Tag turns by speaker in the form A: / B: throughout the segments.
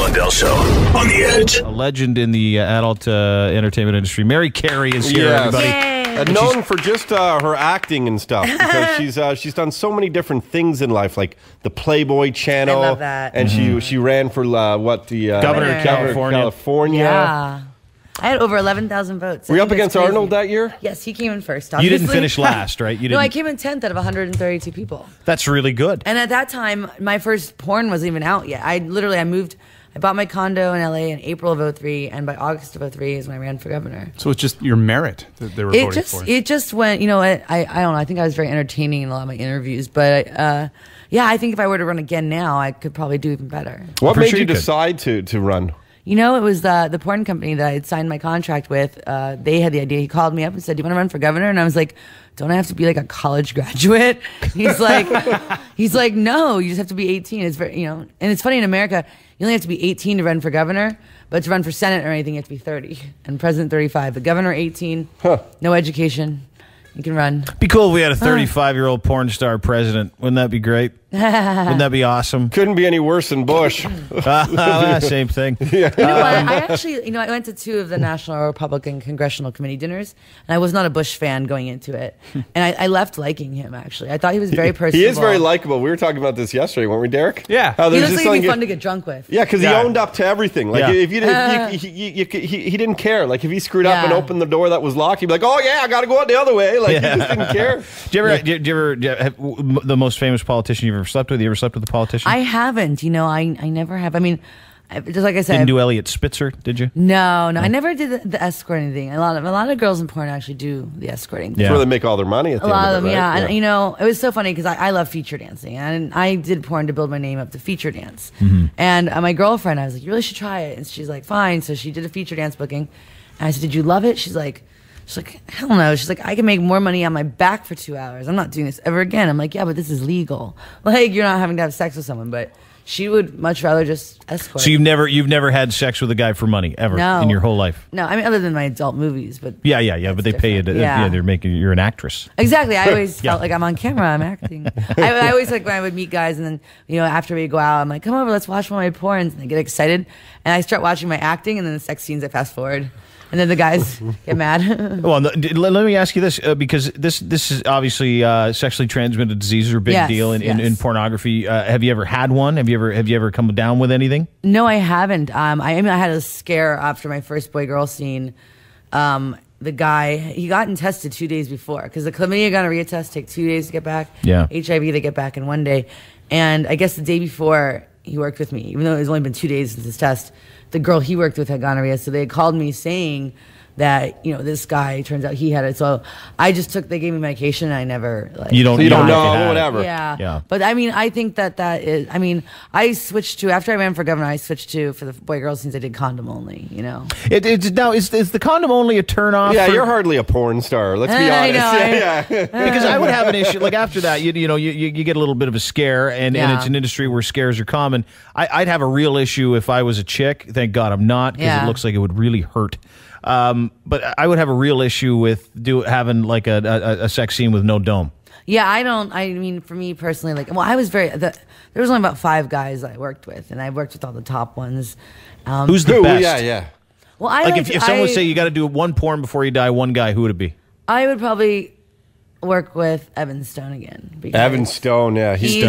A: Blundell Show on the Edge.
B: A legend in the adult entertainment industry. Mary Carey is here, everybody.
C: Known for just her acting and stuff, because she's done so many different things in life, like the Playboy Channel.
D: I love that.
C: And she ran for
B: Governor of
C: California.
D: Yeah. I had over 11,000 votes.
C: Were you up against Arnold that year?
D: Yes, he came in first.
B: You didn't finish last, right?
D: No, I came in 10th out of 132 people.
B: That's really good.
D: And at that time, my first porn wasn't even out yet. I moved. I bought my condo in LA in April of 03, and by August of 03 is when I ran for governor.
E: So it's just your merit that they were voting for.
D: It just went, I don't know, I think I was very entertaining in a lot of my interviews, but yeah, I think if I were to run again now, I could probably do even better.
C: What made you decide to run?
D: It was the porn company that I had signed my contract with. They had the idea. He called me up and said, "Do you want to run for governor?" And I was like, "Don't I have to be like a college graduate?" He's like, "No, you just have to be 18." It's very, and it's funny in America, you only have to be 18 to run for governor, but to run for Senate or anything, you have to be 30, and president 35. But governor 18, no education, you can run.
B: Be cool if we had a 35-year-old porn star president. Wouldn't that be great? Wouldn't that be awesome?
C: Couldn't be any worse than Bush.
B: Same thing.
D: Yeah. You know what? I actually, I went to 2 of the National Republican Congressional Committee dinners, and I was not a Bush fan going into it. And I left liking him, actually. I thought he was very personable.
C: He is very likable. We were talking about this yesterday, weren't we, Derek?
E: Yeah.
D: He looks like he'd be fun to get drunk with.
C: Yeah, because he owned up to everything. Like, if you didn't, he didn't care. Like, if he screwed up and opened the door that was locked, he'd be like, "Oh, yeah, I got to go out the other way." Like, he just didn't care.
B: Do you ever have the most famous politician you've ever slept with? You ever slept with a politician?
D: I haven't. I never have. I mean, just like I said,
B: didn't do Elliot Spitzer, did you?
D: No. I never did the escorting thing. A lot of girls in porn actually do the escorting thing.
C: That's where they make all their money. At the
D: a lot
C: end
D: of them,
C: it, right?
D: yeah. And it was so funny because I love feature dancing, and I did porn to build my name up to feature dance. And my girlfriend, I was like, "You really should try it." And she's like, "Fine." So she did a feature dance booking, and I said, "Did you love it?" She's like, "Hell no." She's like, "I can make more money on my back for 2 hours. I'm not doing this ever again." I'm like, "Yeah, but this is legal. Like, you're not having to have sex with someone." But she would much rather just escort.
B: So you've never had sex with a guy for money ever in your whole life?
D: No, I mean, other than my adult movies, but
B: yeah. But they pay you. They're making you're an actress.
D: Exactly. I always felt like I'm on camera. I'm acting. I always like when I would meet guys, and then after we go out, I'm like, "Come over, let's watch one of my porns," and they get excited, and I start watching my acting, and then the sex scenes I fast forward. And then the guys get mad.
B: Well, let me ask you this, because this is obviously sexually transmitted diseases are a big deal in pornography. Have you ever had one? Have you ever come down with anything?
D: No, I haven't. I had a scare after my first boy-girl scene. The guy, he gotten tested 2 days before, because the chlamydia gonorrhea test take 2 days to get back.
B: Yeah.
D: HIV they get back in 1 day. And I guess the day before he worked with me, even though it's only been 2 days since his test, the girl he worked with had gonorrhea, so they had called me saying that this guy, turns out he had it. So I just they gave me medication, and I never
B: you don't know
C: whatever.
D: Yeah. But I mean, I think that is. I mean, I switched to, after I ran for governor, I switched to, for the boy girl scenes, I did condom only.
B: It's now is the condom only a turn off?
C: Yeah, you're hardly a porn star. Let's be honest.
B: Because I would have an issue. Like after that, you get a little bit of a scare, and it's an industry where scares are common. I'd have a real issue if I was a chick. Thank God I'm not, because it looks like it would really hurt. But I would have a real issue with having like a sex scene with no dome.
D: Yeah, I mean, for me personally, I was there was only about 5 guys I worked with, and I worked with all the top ones.
B: Who's the best?
C: Yeah.
D: Well,
B: if someone would say you got to do one porn before you die, one guy, who would it be?
D: I would probably work with Evan Stone again.
C: Evan Stone, yeah, he's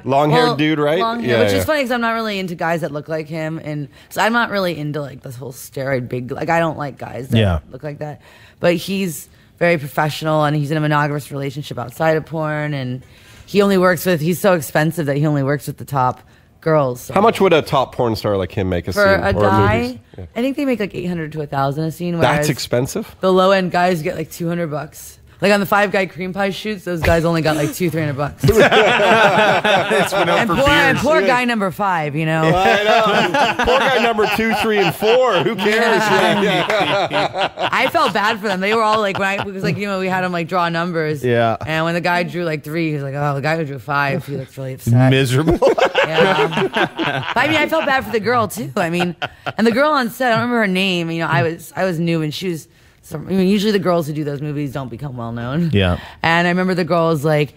C: long-haired dude, right?
D: Long hair, which is funny because I'm not really into guys that look like him, and so I'm not really into this whole steroid big. I don't like guys that look like that. But he's very professional, and he's in a monogamous relationship outside of porn, and he's so expensive that he only works with the top girls. So.
C: How much would a top porn star like him make a scene?
D: For a guy, I think they make like $800 to $1,000 a scene.
C: That's expensive.
D: The low end guys get like $200. Like on the 5-guy cream pie shoots, those guys only got like $200-300. and poor guy number 5,
C: I know. Poor guy number 2, 3, and 4. Who cares?
D: I felt bad for them. They were all like, because we had them like draw numbers.
B: Yeah.
D: And when the guy drew like 3, he was like, "Oh, the guy who drew 5, he looked really upset."
B: Miserable.
D: Yeah. But I mean, I felt bad for the girl too. I mean, and the girl on set, I don't remember her name. I was new, and she was. Usually the girls who do those movies don't become well known.
B: Yeah.
D: And I remember the girl was like,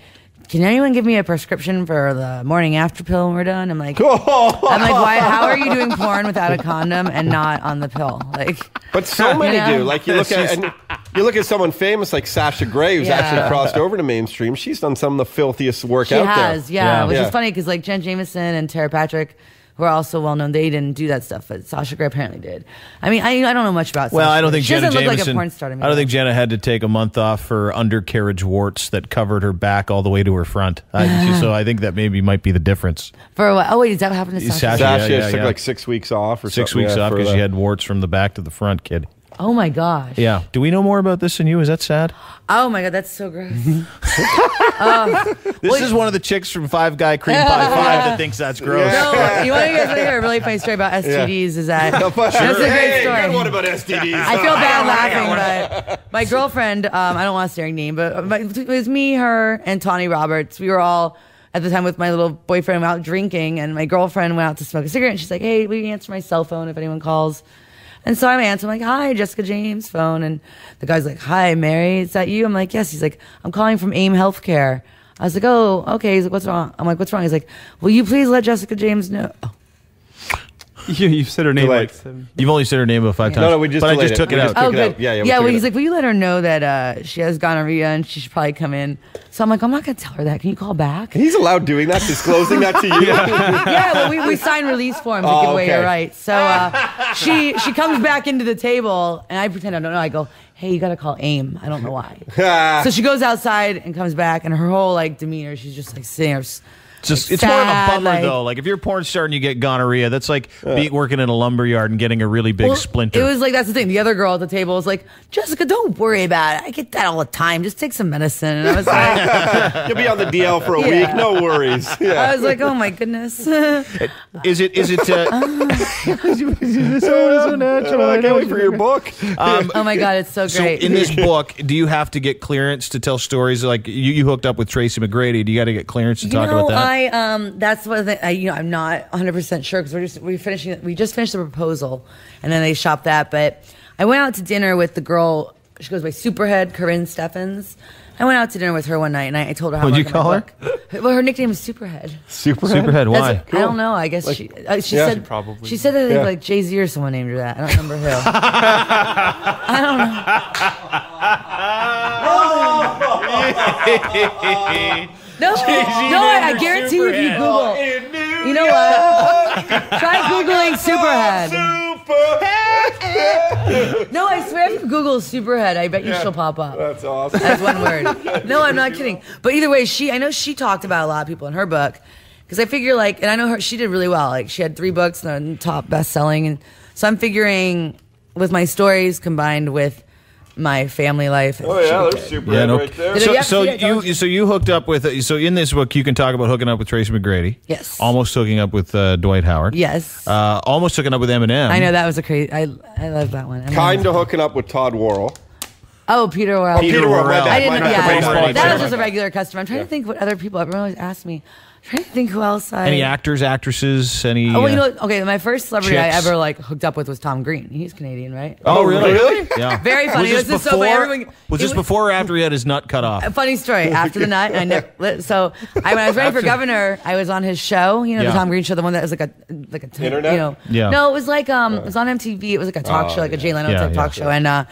D: can anyone give me a prescription for the morning after pill when we're done? I'm like, why? How are you doing porn without a condom and not on the pill? Like,
C: but so many do. Like you look at someone famous like Sasha Grey, who's actually crossed over to mainstream. She's done some of the filthiest work out there.
D: She has, which is funny because like Jen Jameson and Tara Patrick, who are also well known, they didn't do that stuff, but Sasha Grey apparently did. I mean, I don't know much about.
B: Well,
D: Sasha
B: I don't think
D: she
B: Jenna
D: doesn't
B: Jameson.
D: Look like a porn star to me.
B: I don't think Jenna had to take a month off for undercarriage warts that covered her back all the way to her front. So I think that might be the difference.
D: For what? Oh wait, is that what happened to Sasha?
C: Sasha took like 6 weeks off or
B: 6 weeks off because she had warts from the back to the front, kid.
D: Oh my gosh.
B: Yeah. Do we know more about this than you? Is that sad?
D: Oh my God, that's so gross.
B: This is one of the chicks from Five Guy Cream Pie 5 that thinks that's gross.
D: No, you want to hear a really funny story about STDs? Is that that's a great story.
C: Good one about STDs.
D: I feel bad laughing, but my girlfriend, I don't want to say her name, but it was me, her, and Tawny Roberts. We were all at the time with my little boyfriend out drinking, and my girlfriend went out to smoke a cigarette, and she's like, "Hey, will you answer my cell phone if anyone calls?" And so I answer, I'm like, "Hi, Jessica James phone." And the guy's like, "Hi, Mary, is that you?" I'm like, "Yes." He's like, "I'm calling from AIM Healthcare." I was like, "Oh, okay." He's like, "What's wrong?" I'm like, "What's wrong?" He's like, "Will you please let Jessica James know?" Oh.
E: You've said her name like 7.
B: You've only said her name about 5 times.
C: No, we just.
B: But I just took it out.
D: Oh, good.
C: Yeah.
D: Well, he's like, "Will you let her know that she has gonorrhea and she should probably come in?" So I'm like, "I'm not gonna tell her that. Can you call back?"
C: He's allowed doing that, disclosing that to you.
D: Yeah. Well, we signed release forms to give away your rights. So she comes back into the table and I pretend I don't know. I go, "Hey, you gotta call AIM." I don't know why. So she goes outside and comes back, and her whole like demeanor, she's just like sitting there.
B: It's more of a bummer though. Like if you're a porn star and you get gonorrhea, that's like working in a lumber yard and getting a really big splinter.
D: It was like, that's the thing. The other girl at the table was like, "Jessica, don't worry about it. I get that all the time. Just take some medicine." And I was like,
C: "You'll be on the DL for a week. No worries." Yeah.
D: I was like, "Oh my goodness."
B: Is it? This is so natural.
C: I can't wait for your book.
D: Oh my God, it's so great.
B: So in this book, do you have to get clearance to tell stories? Like you hooked up with Tracy McGrady. Do you got to get clearance to talk about that?
D: That's what I'm not 100% sure because we just finished the proposal and then they shopped that. But I went out to dinner with the girl. She goes by Superhead, Corinne Steffens. I went out to dinner with her one night and I told her how.
B: What'd you call her?
D: Well, her nickname is Superhead.
B: Superhead. Why?
D: Cool. I don't know. I guess like, she said probably. She said that like Jay-Z or someone named her that. I don't remember who. I don't know. No, I guarantee you if you Google. You know what? Try Googling Superhead. No, I swear if you Google Superhead, I bet you she'll pop up.
C: That's awesome.
D: That's one word. No, I'm not kidding. But either way, I know she talked about a lot of people in her book. Because I figure and I know she did really well. Like she had 3 books and top best-selling. And so I'm figuring with my stories combined with my family life.
C: Oh yeah, there's Superhead right there.
B: So you hooked up with. So in this book, you can talk about hooking up with Tracy McGrady.
D: Yes.
B: Almost hooking up with Dwight Howard.
D: Yes.
B: Almost hooking up with Eminem.
D: I know that was a crazy. I love that one.
C: Kind of hooking up with Todd Worrell.
D: Oh, Peter Worrell.
C: Peter Worrell.
D: That was just a regular customer. I'm trying to think what other people. Everyone always asks me. I'm trying to think who else
B: any actors, actresses, any.
D: Oh, well, you know, okay. My first celebrity I ever hooked up with was Tom Green. He's Canadian, right?
C: Oh, really?
B: Yeah.
D: Very funny.
B: Was this before or after he had his nut cut off?
D: A funny story. After the nut, and I never. So when I was running for governor, I was on his show. You know, the Tom Green show, the one that was like a
C: internet.
D: You know, no, it was like it was on MTV. It was like a talk show, like a Jay Leno type talk show, and.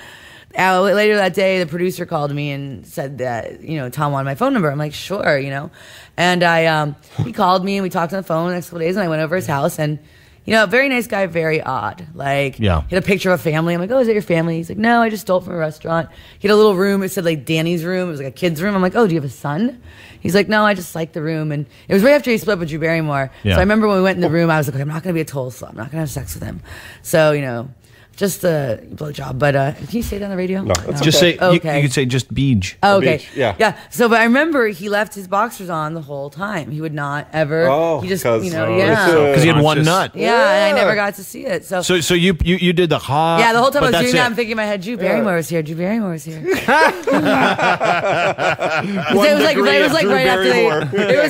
D: Later that day, the producer called me and said that, Tom wanted my phone number. I'm like, sure, And he called me and we talked on the phone the next couple days and I went over his house and, very nice guy, very odd. Like, he had a picture of a family. I'm like, oh, is that your family? He's like, no, I just stole it from a restaurant. He had a little room. It said like Danny's room. It was like a kid's room. I'm like, oh, do you have a son? He's like, no, I just like the room. And it was right after he split up with Drew Barrymore. Yeah. So I remember when we went in the room, I was like, okay, I'm not going to be a total slut. I'm not going to have sex with him. So, just a blowjob, but can you say that on the radio?
C: No,
B: just say. Okay. You could say just beej.
D: Oh, okay,
C: beach, yeah.
D: So, but I remember he left his boxers on the whole time. He would not ever.
C: Oh,
D: he just,
C: because
D: he
B: had one nut.
D: Yeah, and I never got to see it. So
B: you did the hot.
D: Yeah, the whole time I was doing that, I'm thinking in my head, Drew Barrymore was here. Drew Barrymore was here. It was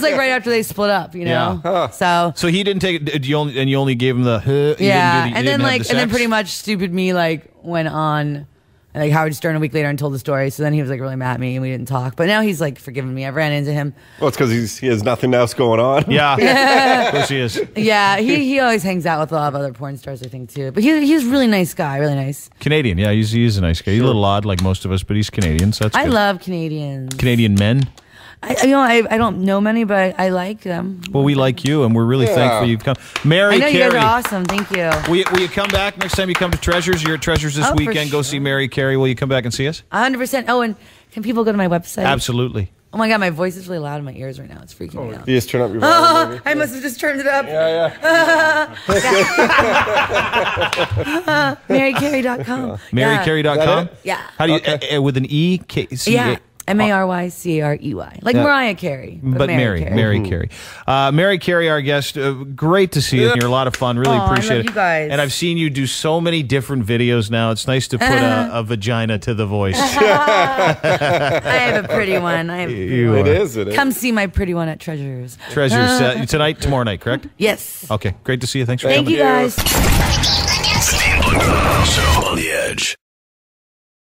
D: like right after they split up.
B: Yeah. So he didn't take it. You only gave him the.
D: And then pretty much stupid me went on, and And like Howard Stern a week later and told the story. So then he was like really mad at me and we didn't talk. But now he's like forgiven me. I've ran into him.
C: Well, it's because he has nothing else going on.
B: Yeah. Of course he is.
D: Yeah, he always hangs out with a lot of other porn stars, I think, too. But he's a really nice guy, really nice.
B: Canadian, yeah, he's a nice guy. He's a little odd like most of us, but he's Canadian, so that's good.
D: I love Canadians.
B: Canadian men.
D: I don't know many, but I like them.
B: Well, we like you, and we're really thankful you've come. Mary Carey.
D: I know you guys are awesome. Thank you.
B: Will you come back next time you come to Treasures? You're at Treasures this weekend. Go see Mary Carey. Will you come back and see us?
D: 100%. Oh, and can people go to my website?
B: Absolutely.
D: Oh my God, my voice is really loud in my ears right now. It's freaking me out.
C: You just turn up your volume. Maybe?
D: I must have just turned it up. MaryCarey.com.
B: MaryCarey.com?
D: Yeah.
B: How do you, with an E?
D: Yeah. MaryCarey. Like Mariah Carey.
B: But Mary Carey. Mary Carey, our guest. Great to see you here. A lot of fun. Really appreciate
D: I love
B: it.
D: you guys.
B: And I've seen you do so many different videos now. It's nice to put a vagina to the voice.
D: I have a pretty one.
C: It is.
D: Come see my pretty one at Treasures.
B: Treasures tonight, tomorrow night, correct?
D: Yes.
B: Okay. Great to see you. Thanks for coming.
D: Thank you guys.